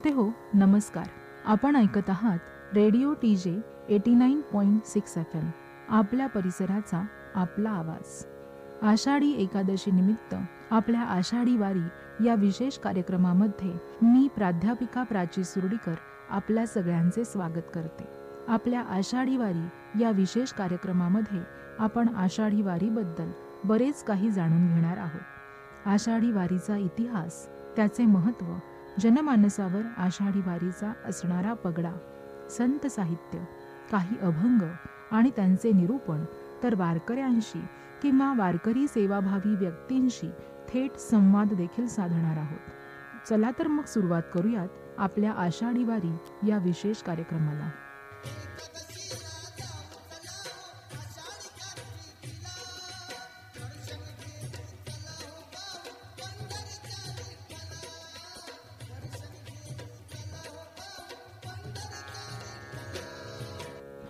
श्रोते हो, नमस्कार. आपण ऐकत आहात रेडिओ TJ 89.6 FM. आपल्या परिसराचा आपला आवाज. आषाढी एकादशी निमित्त आपल्या आषाढी वारी या विशेष कार्यक्रमामध्ये मी प्राध्यापिका प्राची सुर्डीकर आपल्या सगळ्यांचे स्वागत करते. आपल्या आषाढी वारी या विशेष कार्यक्रमामध्ये आपण आषाढी वारीबद्दल बरेच काही जाणून घेणार आहोत. आषाढी वारीचा इतिहास, त्याचे महत्त्व, जनमानसावर आषाढी वारीचा असणारा पगडा, संत साहित्य, काही अभंग आणि त्यांचे निरूपण, तर वारकऱ्यांशी किंवा वारकरी सेवाभावी व्यक्तींशी थेट संवाद देखील साधणार आहोत. चला तर मग सुरुवात करूयात आपल्या आषाढी वारी या विशेष कार्यक्रमाला.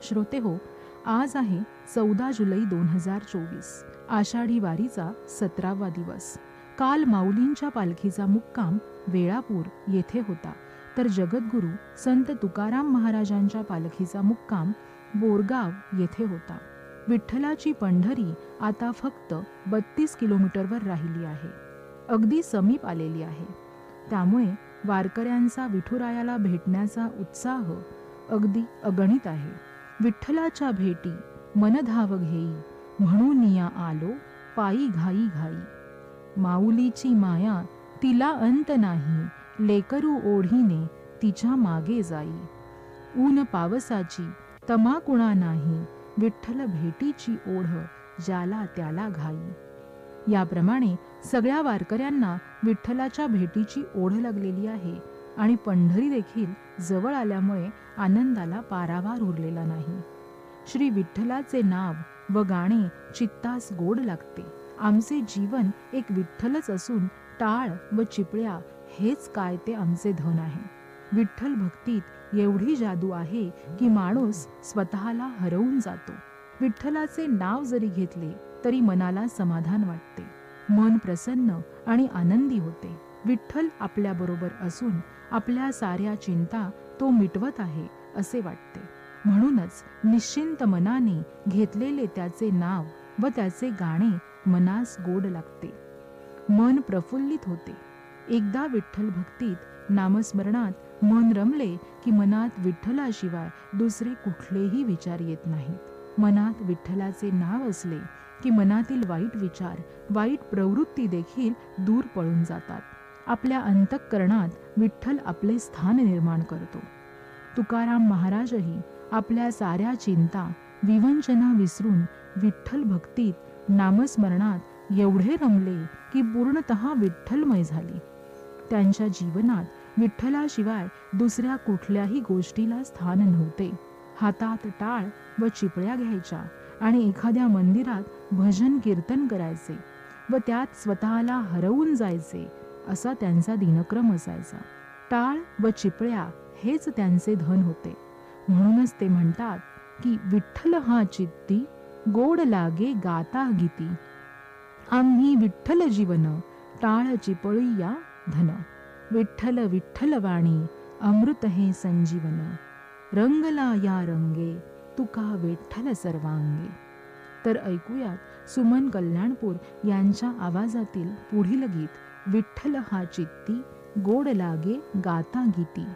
श्रोते हो, आज आहे 14 जुलै 2024. आषाढी वारीचा 17वा दिवस. काल माऊलींच्या पालखीचा मुक्काम वेळापूर येथे होता, तर जगद्गुरू संत तुकाराम महाराजांच्या पालखीचा मुक्काम बोरगाव येथे होता. विठ्ठलाची पंढरी आता फक्त 32 किलोमीटरवर राहिली आहे, अगदी समीप आलेली आहे. त्यामुळे वारकऱ्यांचा विठुरायाला भेटण्याचा उत्साह अगदी अगणित आहे. विठ्ठलाच्या भेटी मनधाव घेई, म्हणून या आलो पायी घाई घाई. माऊलीची माया तिला अंत नाही, लेकरू ओढीने तिच्या मागे जाई. ऊन पावसाची तमा कुणा नाही, विठ्ठल भेटीची ओढ ज्याला त्याला घाई. याप्रमाणे सगळ्या वारकऱ्यांना विठ्ठलाच्या भेटीची ओढ लागलेली आहे आणि पंढरी देखील जवळ आल्यामुळे आनंदाला पारावार उरलेला नाही. श्री विठ्ठलाचे नाव व गाणे चित्तास गोड लागते. आमचे जीवन एक विठ्ठलच असून टाळ व चिपळ्या हेच काय ते आमचे धन आहे. विठ्ठल भक्तीत एवढी जादू आहे की माणूस स्वतःला हरवून जातो. विठ्ठलाचे नाव जरी घेतले तरी मनाला समाधान वाटते, मन प्रसन्न आणि आनंदी होते. विठ्ठल आपल्या बरोबर असून आपल्या साऱ्या चिंता तो मिटवत आहे असे वाटते. म्हणूनच निश्चिंत मनाने घेतलेले त्याचे नाव व त्याचे गाणे मनास गोड लागते, मन प्रफुल्लित होते. एकदा विठ्ठल भक्तीत नामस्मरणात मन रमले की मनात विठ्ठलाशिवाय दुसरे कुठलेही विचार येत नाहीत. मनात विठ्ठलाचे नाव असले की मनातील वाईट विचार, वाईट प्रवृत्ती देखील दूर पळून जातात. आपल्या अंतःकरणात विठ्ठल आपले स्थान निर्माण करतो. तुकाराम महाराजही आपल्या साऱ्या चिंता, विवंचना विसरून विठ्ठल भक्तीत नामस्मरणात एवढे रमले की पूर्णतः विठ्ठलमय झाले. त्यांच्या जीवनात विठ्ठलाशिवाय दुसऱ्या कुठल्याही गोष्टीला स्थान नव्हते. हातात टाळ व चिपळ्या घ्यायच्या आणि एखाद्या मंदिरात भजन कीर्तन करायचे व त्यात स्वतःला हरवून जायचे असा त्यांचा दिनक्रम असायचा. टाळ व चिपळ्या हेच त्यांचे धन होते. म्हणूनच ते म्हणतात की विठ्ठल हा चित्ती, गोड लागे गाता गीती. आम्ही विठ्ठल जीवन, टाळ चिपळी या धन. विठ्ठल विठ्ठल वाणी, अमृत हे संजीवन. रंगला या रंगे, तुका विठ्ठल सर्वांगे. तर ऐकूयात सुमन कल्याणपूर यांच्या आवाजातील पुढील गीत, विठ्ठल हा चित्ती, गोड लागे गाता गीती.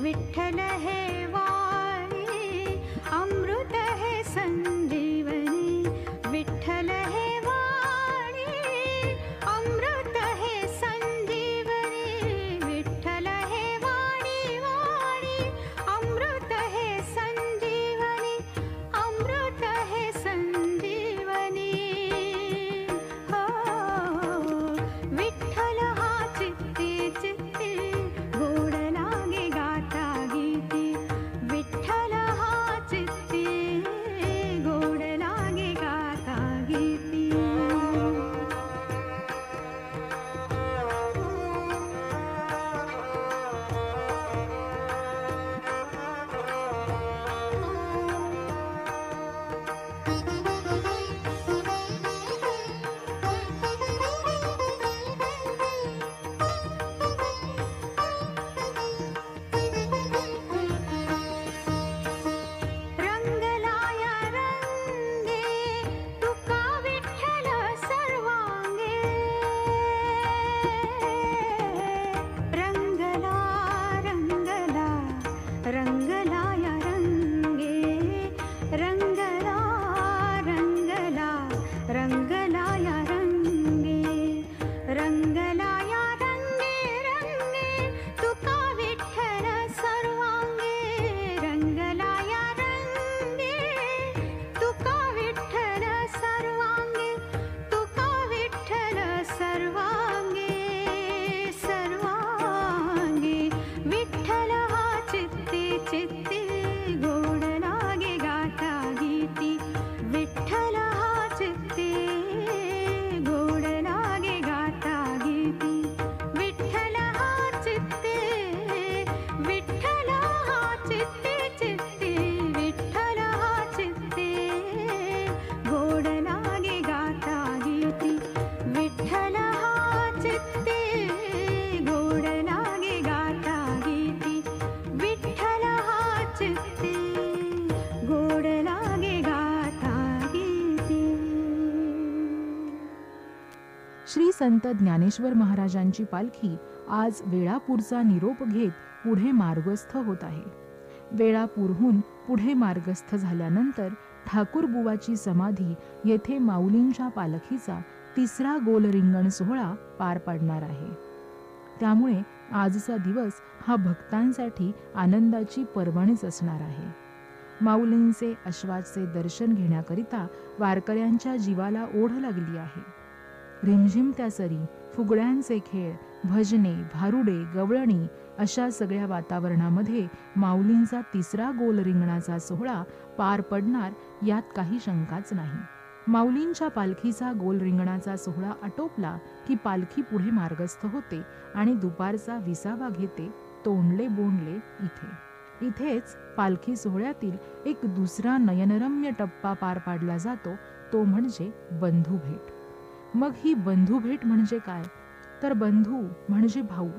विठ्ठल हे वाणी, अमृत हे संजीवनी. विठ्ठल हे वाणी, अमृत हे संजीवनी. विठ्ठल हे वाणी, वाणी अमृत हे संजीवनी. अमृत हे संजीवनी. हो विठ्ठल हा चित्ती चित्ती गोड लागे गाता गीती. विठ्ठल हा चित्ती गोड लागे गाता गीती. रंगलाया रंगे तुका विठ्ठल सर्वांगे. रंगला रंगला रंगलाया रंगे. रंगला रंगला रंगलाया रंगे. रंगलाया रंगे रंगे तुका विठ्ठल सर्वांगे. रंगलाया रंगे तुका विठ्ठल सर्वांगे. तुका विठ्ठल सर्वांगे. सर्वांगे विठ्ठल हा चित्ती चित्ती गोड लागे गाता गीती. विठ्ठल हा चित्ती गोड लागे गाता गीती. विठ्ठल हा चित्ती. विठ्ठल हा चित्ती चित्ती. विठ्ठल हा चित्ती गोड लागे गाता गीती. विठ्ठल हा चित्ती गोड लागे गाता गीती. विठ्ठल हा चित्ती गोड लागे गाता गीती. श्री संत ज्ञानेश्वर महाराजांची पालखी आज वेळापूरचा निरोप घेत पुढे मार्गस्थ होत आहे. वेळापूरहून पुढे मार्गस्थ झाल्यानंतर ठाकूरबुवाची समाधी येथे माऊलींच्या पालखीचा तिसरा गोल रिंगण सोहळा पार पडणार आहे. त्यामुळे आजचा दिवस हा भक्तांसाठी आनंदाची पर्वणीच असणार आहे. माऊलींचे अश्वाचे दर्शन घेण्याकरिता वारकऱ्यांच्या जीवाला ओढ लागली आहे. रिमझिम त्या सरी, फुगड्यांचे खेळ, भजने, भारुडे, गवळणी अशा सगळ्या वातावरणामध्ये माऊलींचा तिसरा गोल रिंगणाचा सोहळा पार पडणार यात काही शंकाच नाही. माऊलींच्या पालखीचा गोल रिंगणाचा सोहळा आटोपला की पालखी पुढे मार्गस्थ होते आणि दुपारचा विसावा घेते तोंडले बोंडले इथे. इथेच पालखी सोहळ्यातील एक दुसरा नयनरम्य टप्पा पार पाडला जातो, तो म्हणजे बंधुभेट. मग ही बंधुभेट म्हणजे काय? तर बंधू म्हणजे भाऊ.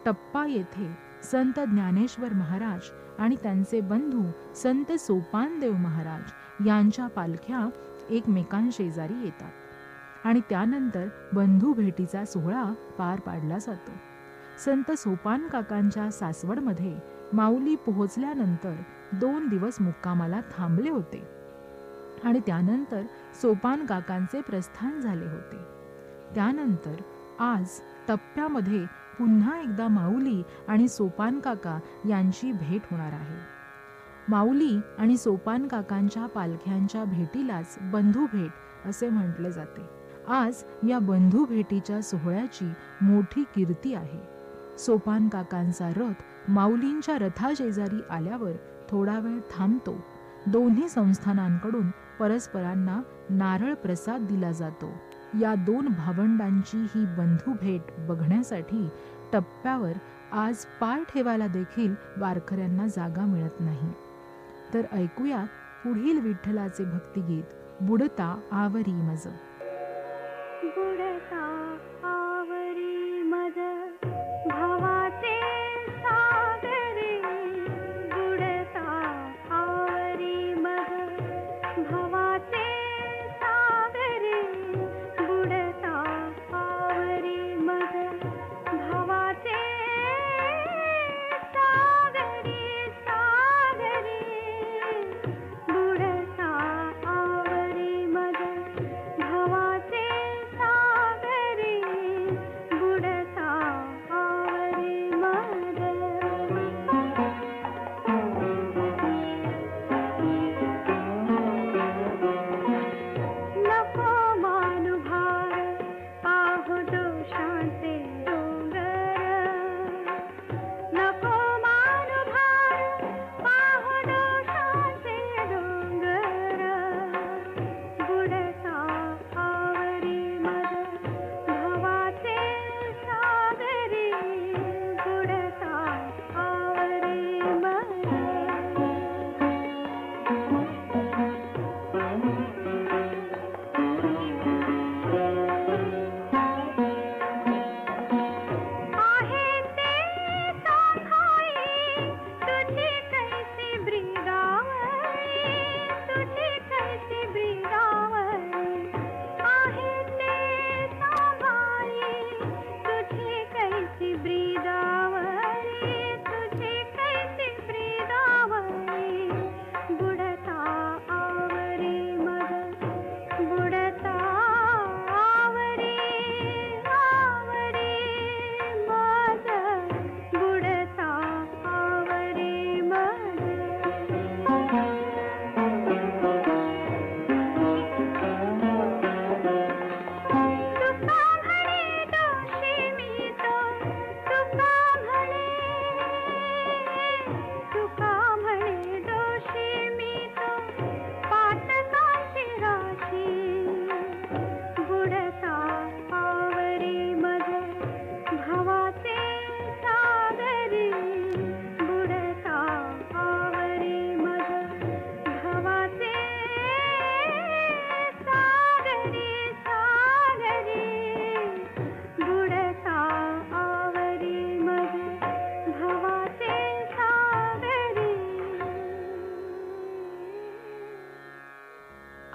टप्पा येथे संत ज्ञानेश्वर महाराज आणि त्यांचे बंधू संत सोपानदेव महाराज यांच्या पालख्या एकमेकांशेजारी येतात आणि त्यानंतर बंधू भेटीचा सोहळा पार पाडला जातो. संत सोपान काकांच्या सासवडमध्ये माऊली पोहोचल्यानंतर 2 दिवस मुक्कामाला थांबले होते आणि त्यानंतर सोपान काकांचे प्रस्थान झाले होते. त्यानंतर आज टप्प्यामध्ये पुन्हा एकदा माऊली आणि सोपान काका यांची भेट होणार आहे. माऊली आणि सोपान काकांच्या पालख्यांच्या भेटीलाच बंधुभेट असे म्हटले जाते. आज या बंधुभेटीच्या सोहळ्याची मोठी कीर्ती आहे. सोपान काकांचा रथ माऊलींच्या रथाशेजारी आल्यावर थोडा वेळ थांबतो. दोन्ही संस्थानांकडून परस्परांना नारळ प्रसाद दिला जातो. या 2 भावंडांची ही बंधुभेट बघण्यासाठी टप्प्यावर आज पाय ठेवायला देखील वारकऱ्यांना जागा मिळत नाही. तर ऐकूयात पुढील विठ्ठलाचे भक्तिगीत बुडता आवरी मज. बुडता आवरी मज भावाचे सागरी. बुडता आवरी मज भावाचे सागरी. बुडता आवरी मज भावाचे सागरी.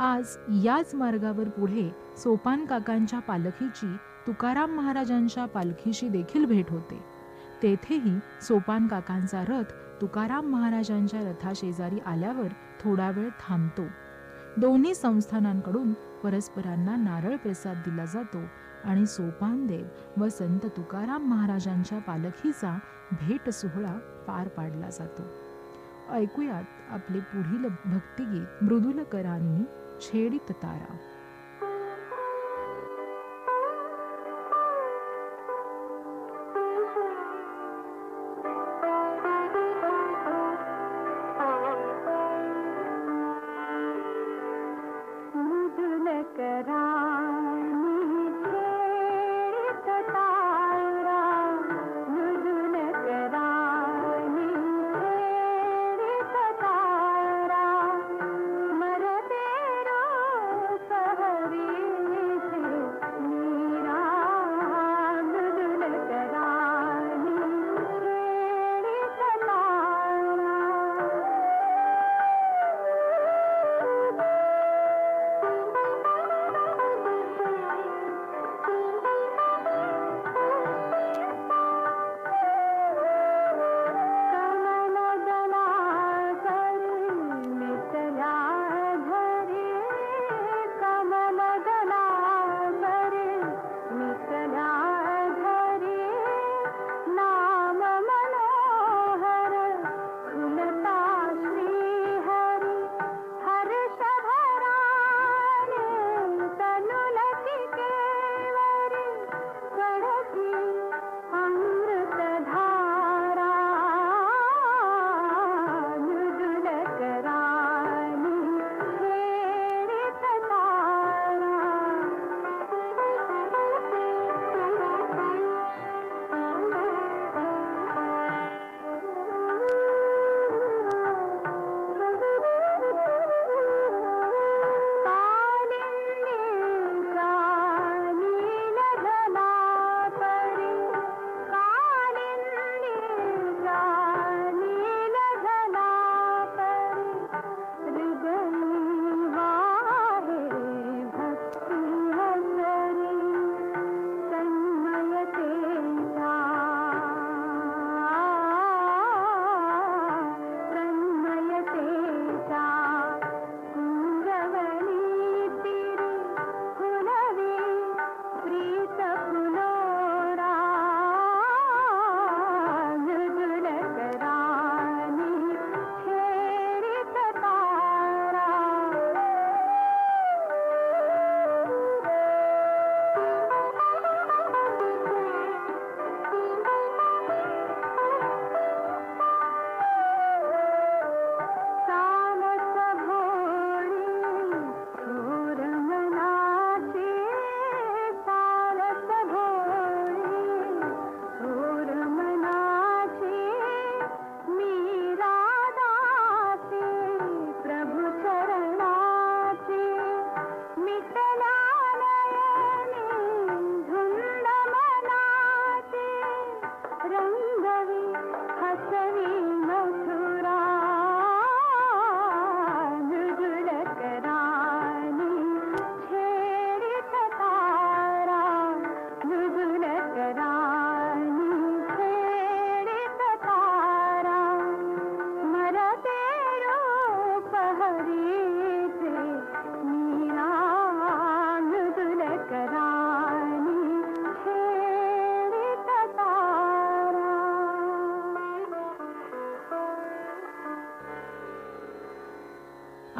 आज याच मार्गावर पुढे सोपान काकांच्या पालखीची तुकाराम महाराजांच्या पालखीशी देखील भेट होते. तेथेही सोपान काकांचा रथ तुकाराम महाराजांच्या रथाशेजारी आल्यावर थोडा वेळ थांबतो. दोन्ही संस्थानांकडून परस्परांना नारळ प्रसाद दिला जातो आणि सोपानदेव व संत तुकाराम महाराजांच्या पालखीचा भेट सोहळा पार पाडला जातो. ऐकूयात आपले पुढील भक्तिगीत मृदुलकरांनी छेडित तारा.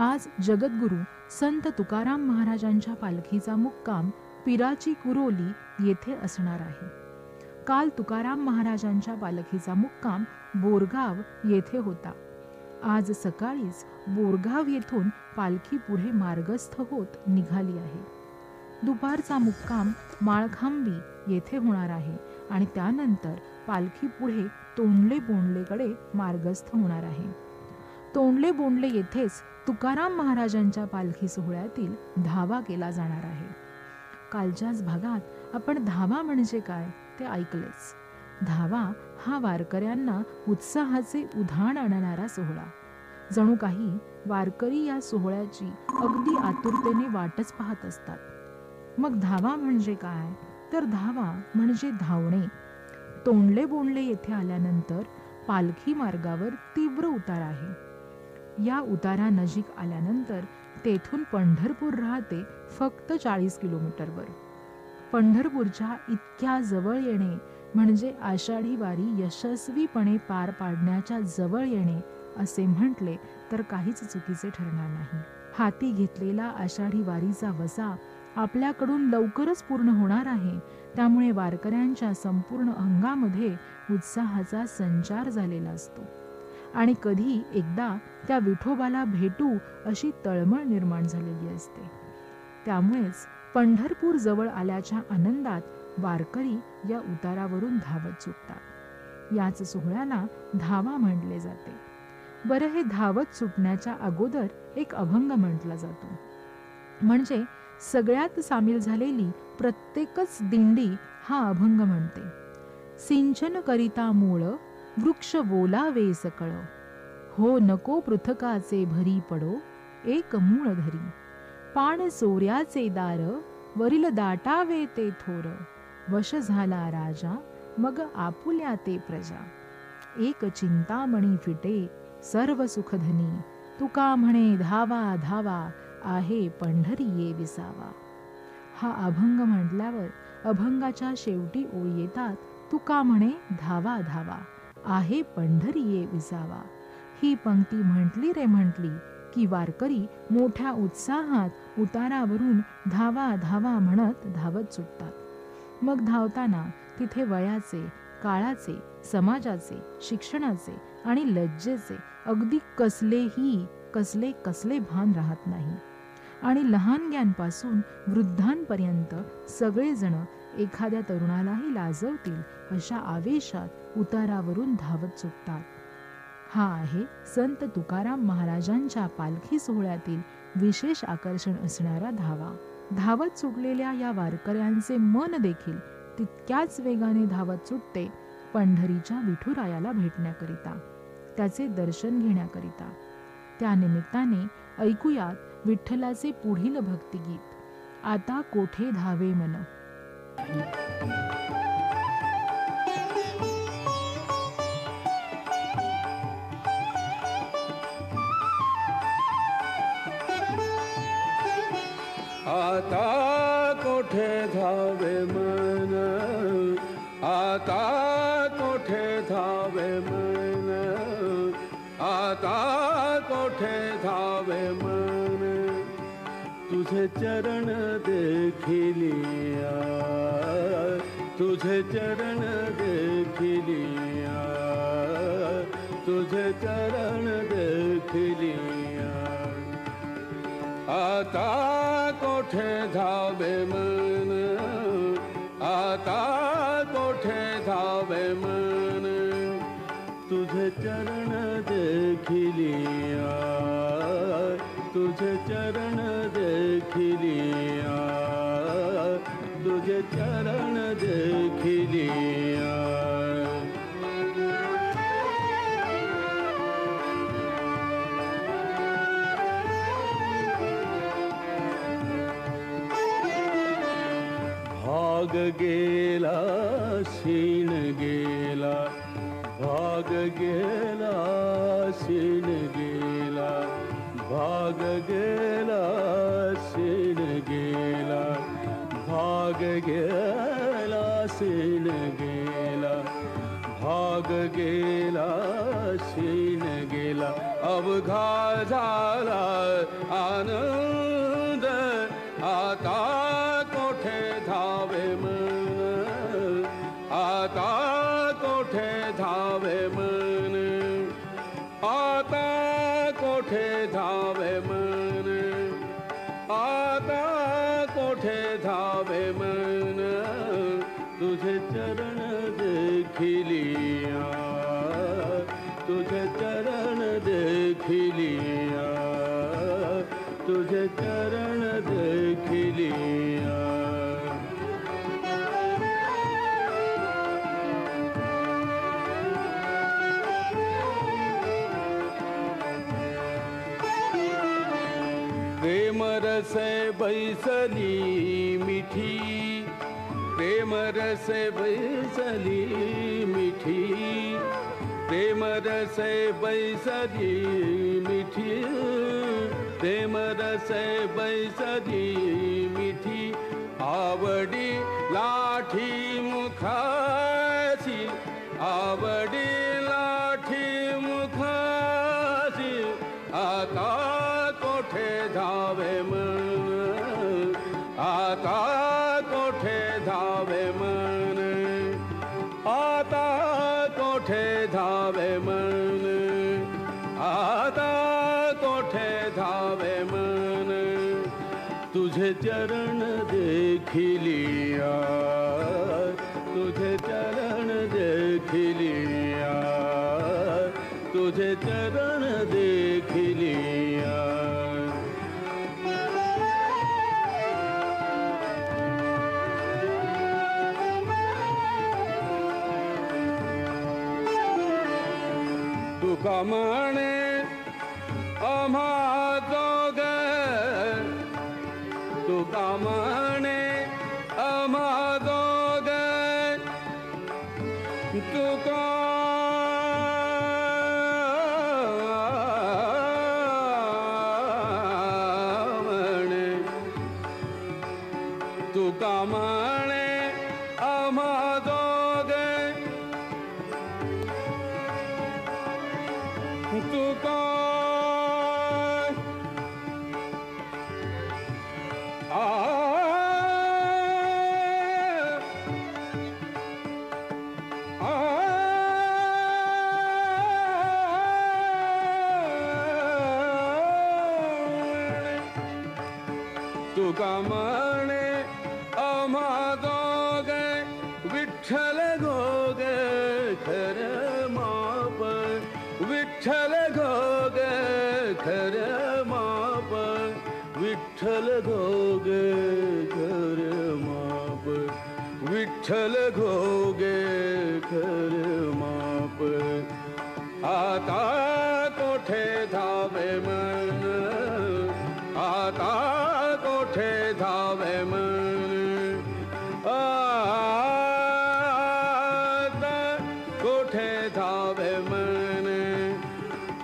आज जगद्गुरू संत तुकाराम महाराजांच्या पालखीचा मुक्काम पिराची कुरोली येथे असणार आहे. काल तुकाराम महाराजांच्या पालखीचा मुक्काम बोरगाव येथे होता. आज सकाळीच बोरगाव येथून पालखी पुढे मार्गस्थ होत निघाली आहे. दुपारचा मुक्काम माळखांबी येथे होणार आहे आणि त्यानंतर पालखी पुढे तोंडले बोंडलेकडे मार्गस्थ होणार आहे. तोंडले बोंडले येथेच तुकाराम महाराजांच्या पालखी सोहळ्यातील धावा केला जाणार आहे. कालच्याच भागात आपण धावा म्हणजे काय ते ऐकलेच. धावा हा वारकऱ्यांना उत्साहाचे उधाण आणणारा सोहळा. जणू काही वारकरी या सोहळ्याची अगदी आतुरतेने वाटच पाहत असतात. मग धावा म्हणजे काय? तर धावा म्हणजे धावणे. तोंडले बोंडले येथे आल्यानंतर पालखी मार्गावर तीव्र उतार आहे. या उतारानजीक आल्यानंतर तेथून पंढरपूर राहते फक्त 40 किलोमीटरवर. पंढरपूरच्या इतक्या जवळ येणे म्हणजे आषाढी वारी यशस्वीपणे पार पाडण्याच्या जवळ येणे असे म्हटले तर काहीच चुकीचे ठरणार नाही. हाती घेतलेला आषाढी वारीचा वसा आपल्याकडून लवकरच पूर्ण होणार आहे. त्यामुळे वारकऱ्यांच्या संपूर्ण अंगामध्ये उत्साहाचा संचार झालेला असतो आणि कधी एकदा त्या विठोबाला भेटू अशी तळमळ निर्माण झालेली असते. त्यामुळेच पंढरपूर जवळ आल्याच्या आनंदात वारकरी या उतारावरून धावत सुटतात. याच सोहळ्याला धावा म्हटले जाते. बरं, हे धावत सुटण्याच्या अगोदर एक अभंग म्हटला जातो. म्हणजे सगळ्यात सामील झालेली प्रत्येकच दिंडी हा अभंग म्हणते. सिंचन करिता मूळ वृक्ष बोलावे सकळ, हो नको पृथकाचे भरी पडो एक मूळ धरी. पाण सोऱ्याचे दार वरील दाटावे ते थोर, वश झाला राजा मग आपुल्या ते प्रजा. एक चिंतामणी फिटे सर्व सुखधनी, तुका म्हणे धावा धावा आहे पंढरी ये विसावा. हा अभंग म्हटल्यावर अभंगाच्या शेवटी ओळी येतात, तुका म्हणे धावा धावा आहे पंढरी ये विसावा. ही पंक्ती म्हटली रे म्हटली की वारकरी मोठ्या उत्साहात उतारावरून धावा धावा म्हणत धावत सुटतात. मग धावताना तिथे वयाचे, काळाचे, समाजाचे, शिक्षणाचे आणि लज्जेचे अगदी कसले भान राहत नाही. आणि लहानग्यांपासून वृद्धांपर्यंत सगळेजण एखाद्या तरुणालाही लाजवतील अशा आवेशात उतारावरून धावत सुटतात. हा आहे संत तुकाराम महाराजांच्या पालखी सोहळ्यातील विशेष आकर्षण असणारा धावा. धावत सुटलेल्या या वारकऱ्यांचे मन देखील तितक्याच वेगाने धावत सुटते पंढरीच्या विठुरायाला भेटण्याकरिता, त्याचे दर्शन घेण्याकरिता. त्या निमित्ताने ऐकूयात विठ्ठलाचे पुढील भक्तिगीत, आता कोठे धावे मन. आता कोठे धावे मन, आता कोठे धावे मन, आता कोठे धावे मन. तुझे चरण देखिलिया, तुझे चरण देखिलिया, तुझे चरण देखिलिया. आता कोठे धावे मन, आता कोठे धावे मन. तुझे चरण देखिलिया, तुझे चरण देखिलिया, तुझे चरण देखिलिया. भाग गेला शीण गेला, भाग गेला शीण गेला, भाग गेला शीण गेला, भाग गेला शीण गेला, भाग गेला शीण गेला. अवघा झाला आनंद, आता कोठे धावे मन, आता कोठे धावे मन, आता कोठे धावे मन, आता कोठे धावे मन. तुझे चरण देखिलिया, तुझे चरण देखिलिया, तुझे चरण देखिलिया. प्रेम रस बैसली मिठी, प्रेम रस बैसली मिठी, प्रेम रस बैसली मिठी, प्रेम रस बैसली मिठी, आवडी लाठी मुखासी, आवडी लाठी मुखासी, आता कोठे धावे मन, आता कोठे धावे मन, आता कोठे धावे मन, आता कोठे धावे मन, तुझे चरण देखिलिया, तुझे चरण देखिलिया, तुझे चरण देखिलिया. तुका म्हणे आम्हा दोघ, तुका म्हणे आम्हा दोघ, तुका म्हणे, तुका म्हणे आम्हा दोघ, तुका तुका म्हणे आम्हा दोघ, विठ्ठल घोग खर माप, विठ्ठल घोग खर माप, विठ्ठल घोग खर माप, विठ्ठल घोग खर माप, आता कोठे धावे मन, आता कोठे धावे मन, आता कोठे धावे मन,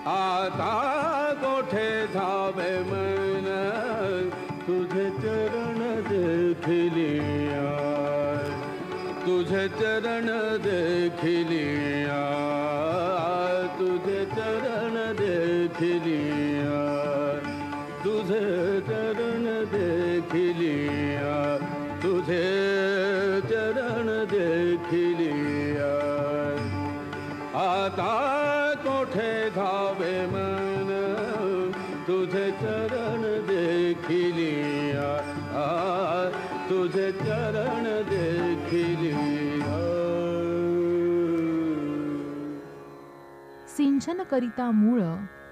आता कोठे धावे मन, तुझे चरण देखिलिया, तुझे चरण देखिलिया, तुझे चरण देखिलिया, तुझे चरण देखिलिया, तुझे चरण देखिलिया, आता कोठे धावे मन, तुझे चरण देखिलिया, तुझे चरण देखिलिया. सिंचन करिता मूळ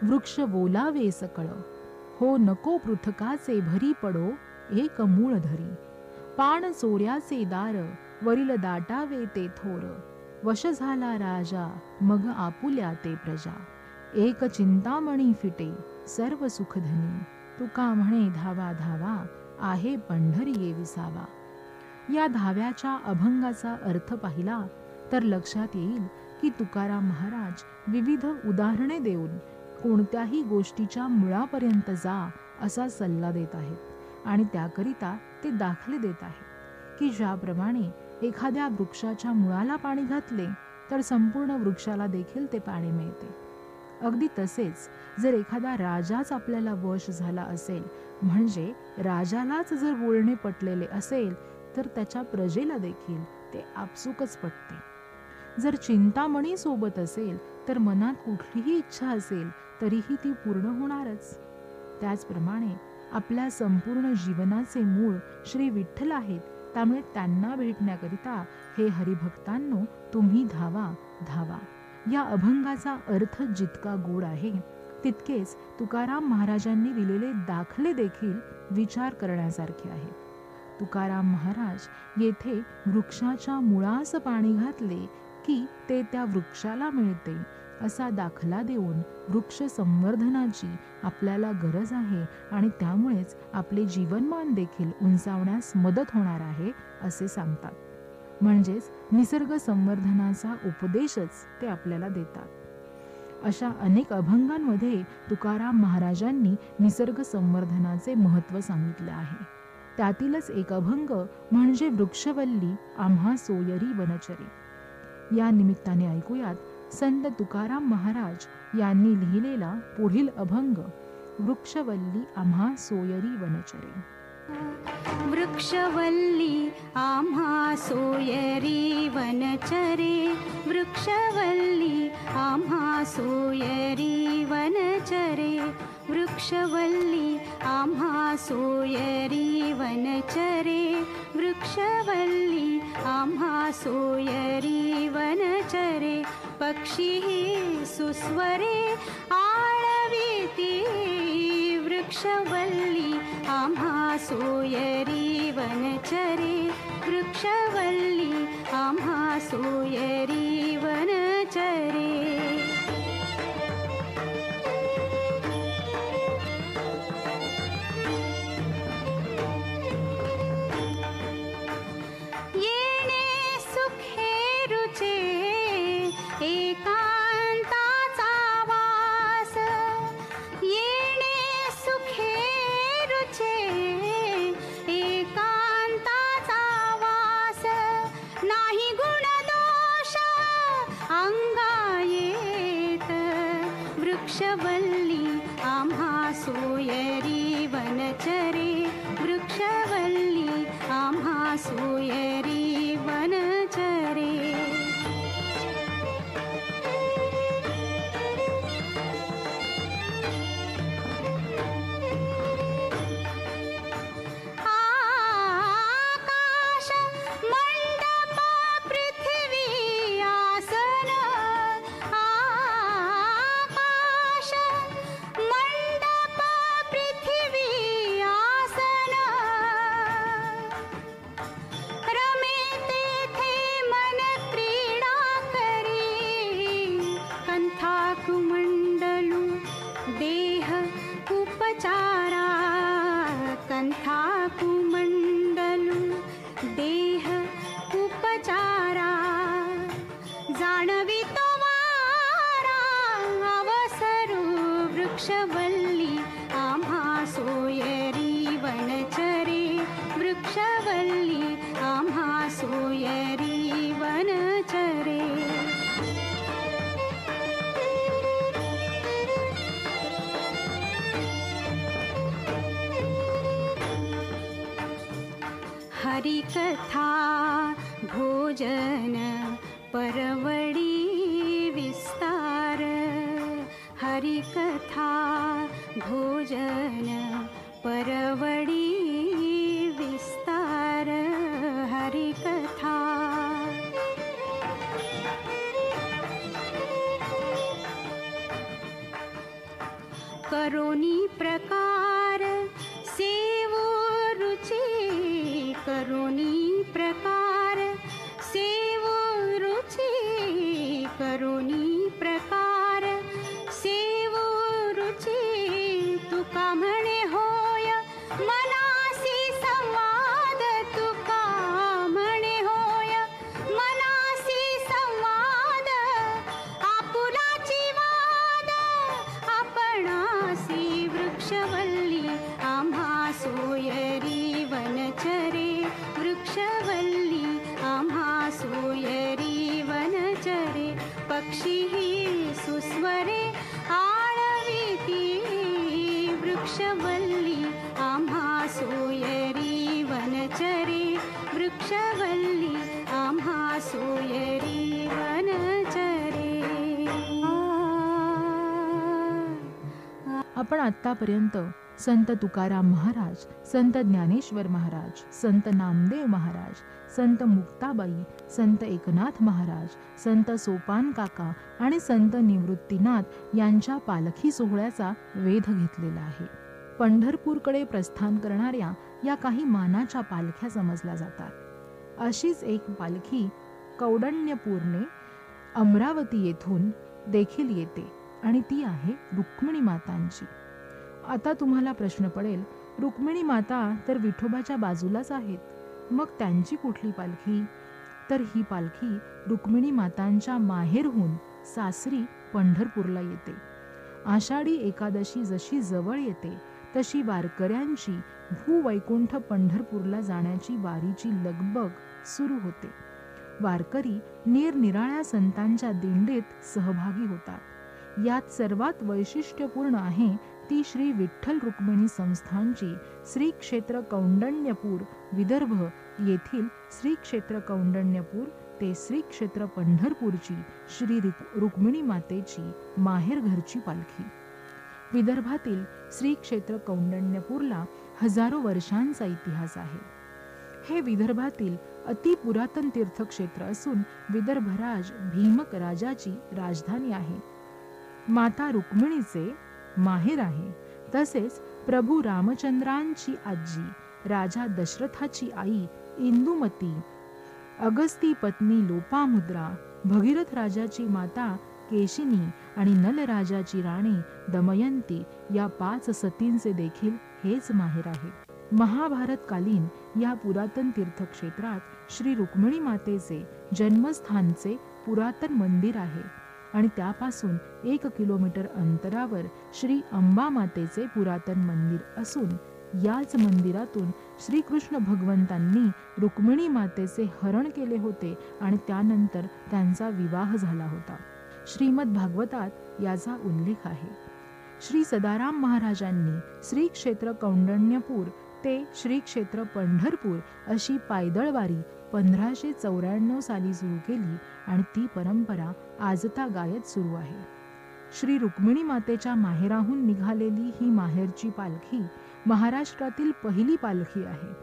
वृक्ष बोलावे सकळ, हो नको पृथकाचे भरी पडो एक मूळ धरी, पाण चोऱ्याचे दार वरील दाटावे ते थोर, वश झाला राजा मग आपुल्या ते प्रजा, एक चिंतामणी फिटे सर्व सुखधनी, तुका म्हणे धावा धावा आहे पंढरीये विसावा. या धाव्याच्या अभंगाचा अर्थ पाहिला तर लक्षात येईल की तुकाराम महाराज विविध उदाहरणे देऊन कोणत्याही गोष्टीच्या मुळापर्यंत जा असा सल्ला देत आहेत आणि त्याकरिता ते दाखले देत आहेत की ज्याप्रमाणे एखाद्या वृक्षाच्या मुळाला पाणी घातले तर संपूर्ण वृक्षाला देखील ते पाणी मिळते. अगदी तसेच जर एखादा राजाच आपल्याला वश झाला असेल, म्हणजे राजालाच जर बोलणे पटलेले असेल, तर त्याच्या प्रजेला देखील ते आपसुकच पटते. जर चिंतामणी सोबत असेल तर मनात कुठलीही इच्छा असेल तरीही ती पूर्ण होणारच. त्याचप्रमाणे आपल्या संपूर्ण जीवनाचे मूळ श्री विठ्ठल आहेत, त्यामुळे त्यांना भेटण्याकरिता हे हरिभक्तांनो तुम्ही धावा धावा. या अभंगाचा अर्थ जितका गोड आहे तितकेच तुकाराम महाराजांनी दिलेले दाखले देखील विचार करण्यासारखे आहेत. तुकाराम महाराज येथे वृक्षाच्या मुळास पाणी घातले की ते त्या वृक्षाला मिळते, असा दाखला देऊन वृक्ष संवर्धनाची आपल्याला गरज आहे आणि त्यामुळेच आपले जीवनमान देखील उंचावण्यास मदत होणार आहे असे सांगतात. म्हणजेच निसर्ग संवर्धनाचा उपदेशच ते आपल्याला देतात. अशा अनेक अभंगांमध्ये तुकाराम महाराजांनी निसर्ग संवर्धनाचे महत्त्व सांगितले आहे. त्यातीलच एक अभंग म्हणजे वृक्षवल्ली आम्हा सोयरी वनचरे. या निमित्ताने ऐकूयात संत तुकाराम महाराज यांनी लिहिलेला पुढील अभंग वृक्षवल्ली आम्हा सोयरी वनचरे. वृक्षवल्ली आम्हा सोयरी वनचरे, वृक्षवल्ली आम्हा सोयरी वनचरे, वृक्षवल्ली आम्हा सोयरी वनचरे, वृक्षवल्ली आम्हा सोयरी वनचरे. पक्षी सुस्वरे आळविती, वृक्षवल्ली आम्हा सोयरी वनचरे, वृक्षवल्ली आम्हा सोयरी वनचरे. येणे सुखे रुचे एकांताचा वास, येणे सुखे रुचे एकांताचा वास, नाही गुणदोष अंगा येत, वृक्षवल्ली आम्हा सोयरी वनचरे, वृक्षवल्ली आम्हा सोयरी वनचरे. आकाश मंडप पृथ्वी आसन, आकाश मंडप पृथ्वी आसन, रमे तेथे मन क्रीडा करी, कंथा कुमंडलू देह उपचारा, कंथा कुमंडलू देह उपचारा. जाणवी तो वारा अवसरू, वृक्षवल्ली आम्हा सोयरी वनचरे, वृक्षवल्ली आम्हा सोयरी वनचरे. हरिकथा भोजन परवडी विस्तार, हरिकथा भोजन परवडी विस्तार, हरिकथा. करोनी प्रकार सेवो रुची, करोनी प्रकार सेवो रुची, करोनी प्रकार सेवो रुची. तुका म्हणे होय मनासी संवाद, तुका म्हणे होय मनासी संवाद, आपुलाची वाद आपणासी, वृक्षवल्ली आम्हा सोयरी वनचरे, वृक्षवल्ली आम्हा सोयरी वनचरे. पक्षी सुस्वरे आळविती, वृक्षवल्ली आम्हा सोयरी वनचरे, वृक्षवल्ली आम्हा सोयरी वनचरे. आपण आत्तापर्यंत संत तुकाराम महाराज, संत ज्ञानेश्वर महाराज, संत नामदेव महाराज, संत मुक्ताबाई, संत एकनाथ महाराज, संत सोपान काका आणि संत निवृत्तीनाथ यांच्या पालखी सोहळ्याचा वेध घेतलेला आहे. पंढरपूरकडे प्रस्थान करणाऱ्या या काही मानाच्या पालख्या समजल्या जातात. अशीच एक पालखी कौंडण्यपूरने अमरावती येथून देखील येते आणि ती आहे रुक्मिणी मातांची. आता तुम्हाला प्रश्न पडेल, रुक्मिणी माता तर विठोबाच्या बाजूलाच आहेत, मग त्यांची कुठली पालखी? तर ही पालखी रुक्मिणी मातांच्या माहेरहून सासरी पंढरपूरला येते. आषाढी एकादशी जशी जवळ येते तशी वारकऱ्यांची भूवैकुंठ पंढरपूरला जाण्याची वारीची लगबग सुरू होते. वारकरी निरनिराळ्या संतांच्या दिंडीत सहभागी होतात. यात सर्वात वैशिष्ट्यपूर्ण आहे ती श्री विठ्ठल रुक्मिणी संस्थानची श्री क्षेत्र कौंडण्यपूर विदर्भ येथील श्री क्षेत्र कौंडण्यपूर ते श्री क्षेत्र पंढरपूरची श्री रुक्मिणी मातेची माहेरघरची पालखी. विदर्भातील श्री क्षेत्र कौंडण्यपूरला हजारो वर्षांचा इतिहास आहे. हे विदर्भातील अतिपुरातन तीर्थक्षेत्र असून विदर्भराज भीमक राजाची राजधानी आहे. माता रुक्मिणीचे माहेर आहे. तसेच प्रभू रामचंद्रांची आजी, राजा दशरथाची आई इंदुमती, अगस्ती पत्नी लोपामुद्रा, भगीरथ राजाची माता केशिनी आणि नलराजाची राणी दमयंती या 5 सतींचे देखील हेच माहेर आहे. महाभारतकालीन या पुरातन तीर्थक्षेत्रात श्री रुक्मिणी मातेचे जन्मस्थानचे पुरातन मंदिर आहे आणि त्यापासून 1 किलोमीटर अंतरावर श्री अंबा मातेचे पुरातन मंदिर असून याच मंदिरातून श्रीकृष्ण भगवंतांनी रुक्मिणी मातेचे हरण केले होते आणि त्यानंतर त्यांचा विवाह झाला होता. श्रीमद भागवतात याचा उल्लेख आहे. श्री सदाराम महाराजांनी श्री क्षेत्र कौंडण्यपूर ते श्री क्षेत्र पंढरपूर अशी पायदळ वारी 1594 साली सुरू केली आणि ती परंपरा आजतागायत सुरू आहे. श्री रुक्मिणी मातेच्या माहेराहून निघालेली ही माहेरची पालखी महाराष्ट्रातील पहिली पालखी आहे.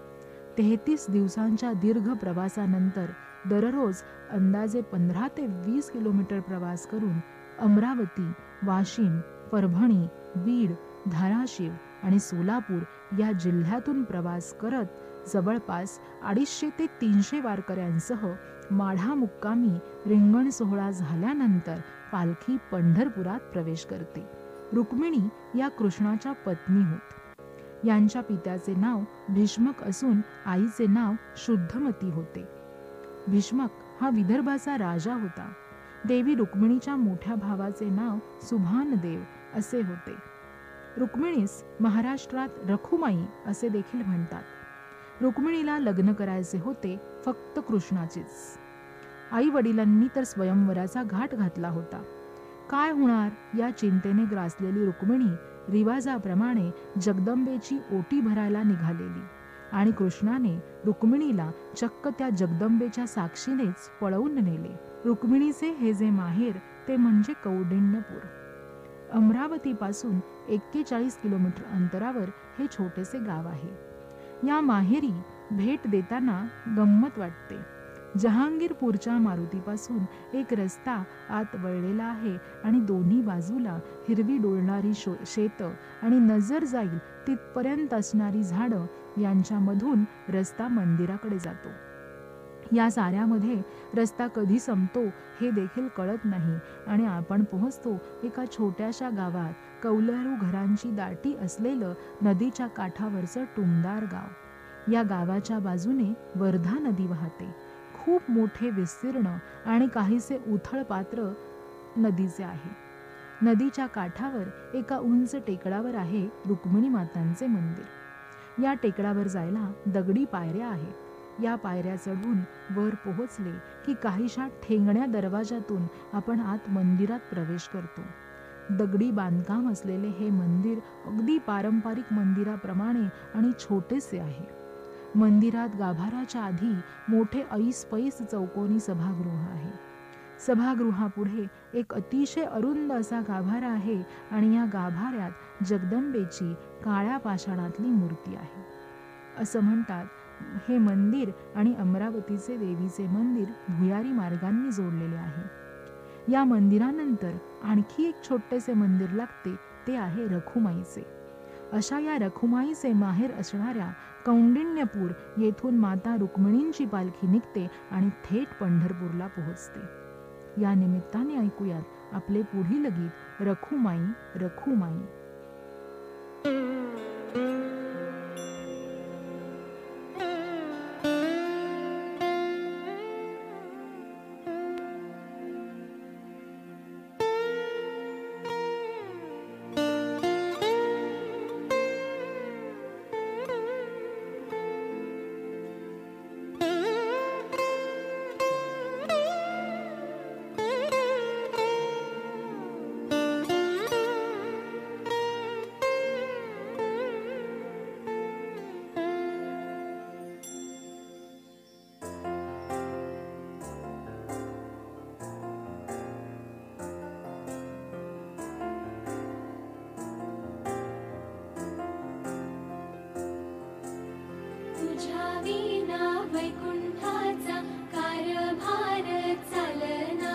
33 दिवसांच्या दीर्घ प्रवासानंतर दररोज अंदाजे 15 ते 20 किलोमीटर प्रवास करून अमरावती, वाशिम, परभणी, बीड, धाराशिव आणि सोलापूर या जिल्ह्यातून प्रवास करत जवळपास 250 ते 300 वारकऱ्यांसह माढा मुक्कामी रिंगण सोहळा झाल्यानंतर पालखी पंढरपुरात प्रवेश करते. रुक्मिणी या कृष्णाच्या पत्नी होत. यांच्या पित्याचे नाव भीष्मक असून आईचे नाव शुद्धमती होते. भीष्मक हा विदर्भाचा राजा होता. देवी रुक्मिणीच्या मोठ्या भावाचे नाव सुभानदेव असे होते. रुक्मिणीस महाराष्ट्रात रखुमाई असे देखील म्हणतात. रुक्मिणीला लग्न करायचे होते फक्त कृष्णाचेच. आई वडिलांनी तर स्वयंवराचा घाट घातला होता. काय होणार या चिंतेने ग्रासलेली रुक्मिणी रिवाजाप्रमाणे जगदंबेची ओटी भरायला निघालेली आणि कृष्णाने रुक्मिणीला चक्क त्या जगदंबेच्या साक्षीनेच पळवून नेले. रुक्मिणीचे हे जे माहेर ते म्हणजे कौंडिण्यपूर. अमरावतीपासून 41 किलोमीटर अंतरावर हे छोटेसे गाव आहे. या माहेरी भेट देताना गंमत वाटते. जहांगीरपूरच्या मारुतीपासून एक रस्ता आत वळलेला आहे आणि दोन्ही बाजूला हिरवी डोलणारी शेत आणि नजर जाईल तिथपर्यंत असणारी झाडं यांच्यामधून रस्ता मंदिराकडे जातो. या साऱ्यामध्ये रस्ता कधी संपतो हे देखील कळत नाही आणि आपण पोहोचतो एका छोट्याशा गावात. कौलारू घरांची दाटी असलेलं नदीच्या काठावरचं टुमदार गाव. या गावाच्या बाजूने वर्धा नदी वाहते. खूप मोठे विस्तीर्ण आणि काहीसे उथळ पात्र नदीचे आहे. नदीच्या काठावर एका उंच टेकडावर आहे रुक्मिणी मातांचे मंदिर. या टेकडावर जायला दगडी पायऱ्या आहेत. या पायऱ्या चढून वर पोहोचले की काहीशा ठेंगण्या दरवाजातून आपण आत मंदिरात प्रवेश करतो. दगडी बांधकाम असलेले हे मंदिर अगदी पारंपरिक मंदिराप्रमाणे आणि छोटेसे आहे. मंदिरात गाभाऱ्याच्या आधी मोठे ऐसपैस चौकोनी सभागृह आहे. सभागृहापुढे एक अतिशय अरुंद असा गाभारा आहे आणि या गाभाऱ्यात जगदंबेची काळ्या पाषाणातली मूर्ती आहे. असं म्हणतात हे मंदिर आणि अमरावतीचे देवीचे मंदिर भुयारी मार्गांनी जोडलेले आहे. या मंदिरानंतर आणखी एक छोटेसे मंदिर लागते ते आहे रखुमाईचे. अशा या रखुमाईचे माहेर असणाऱ्या कौंडिण्यपूर येथून माता रुक्मिणींची पालखी निघते आणि थेट पंढरपूरला पोहोचते. या निमित्ताने ऐकूयात आपले पुढील गीत रखुमाई रखुमाई. तुझ्या विना वैकुंठाचा कारभार चालना,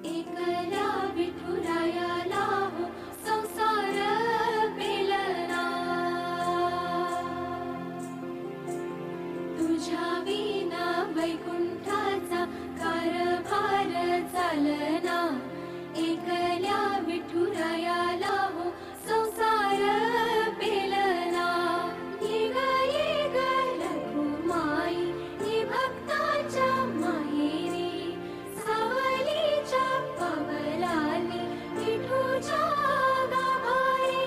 एकल्या विठुरायाला हो संसार पेलना. तुझ्या विना वैकुंठाचा कारभार चालना, एकल्या विठुरायाला हो संसार पेलना. ये ग रखुमाई, ये भक्ताच्या माहेरी, सावलीच्या पवलानी विठूच्या गाभारी.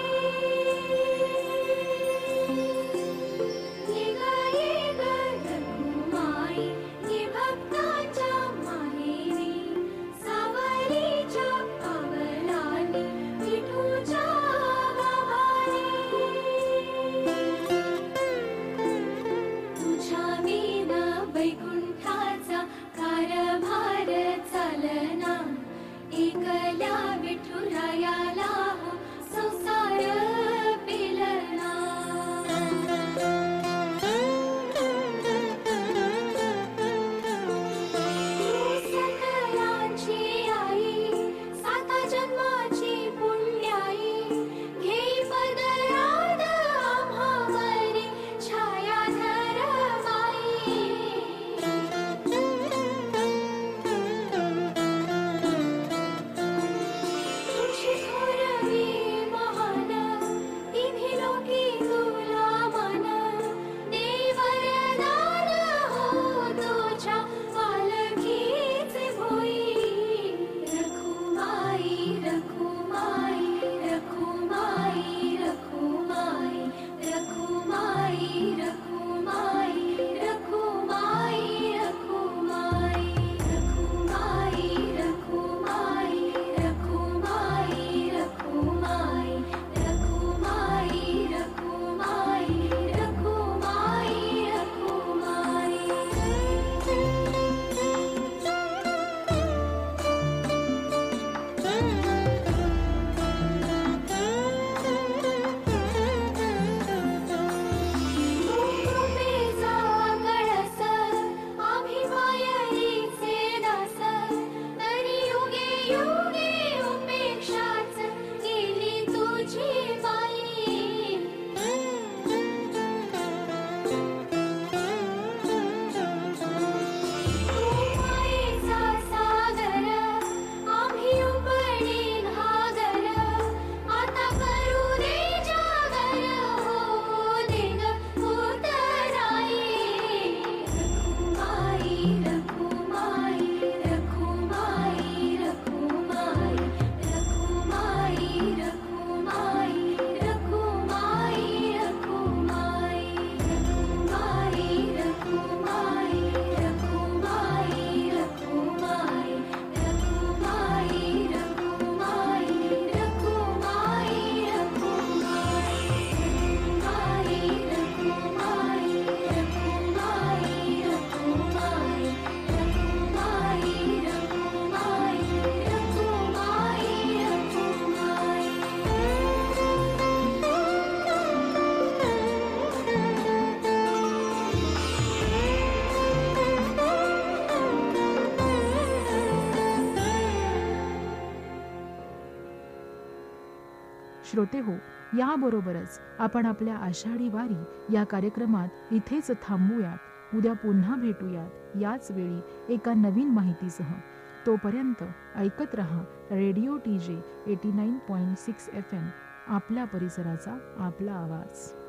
ये ग रखुमाई, ये भक्ताच्या माहेरी, सावलीच्या पवलानी विठूच्या गाभारी. तुझ्या विना वैकुंठाचा कारभार चालना, एकल्या विठुरायाला हो संसार पेलना. सकलांची आई, साता जन्माची पुण्याई, घेई पदरात आम्हावरी छायाधर माई. तुझी थोरवी महान, तिन्ही लोकी तुला मान, देई वरदान हो तुझ्या पालखीचे भोई. रखुमाई रखुमाई रखुमाई रखुमाई रखुमाई रखुमाई रखुमाई रखुमाई रखुमाई रखुमाई रखुमाई रखुमाई रखुमाई रखुमाई रखुमाई रखुमाई. कृपेचा कळस आम्ही मायेचे दास, तरी युगे युगे उपेक्षाच केली तुझी बाई. तू मायेचा सागर, आम्ही उपडी घागर, आता करू दे जागर हो दे ग उतराई. रखुमाई रखुमाई रखुमाई रखुमाई रखुमाई रखुमाई रखुमाई रखुमाई रखुमाई रखुमाई रखुमाई रखुमाई रखुमाई रखुमाई रखुमाई रखुमाई श्रोते हो, याबरोबरच आपण आपल्या आषाढी वारी या कार्यक्रमात इथेच थांबूयात. उद्या पुन्हा भेटूयात याच वेळी एका नवीन माहितीसह. तोपर्यंत ऐकत रहा रेडिओ TJ 89.6 FM, आपल्या परिसराचा आपला आवाज.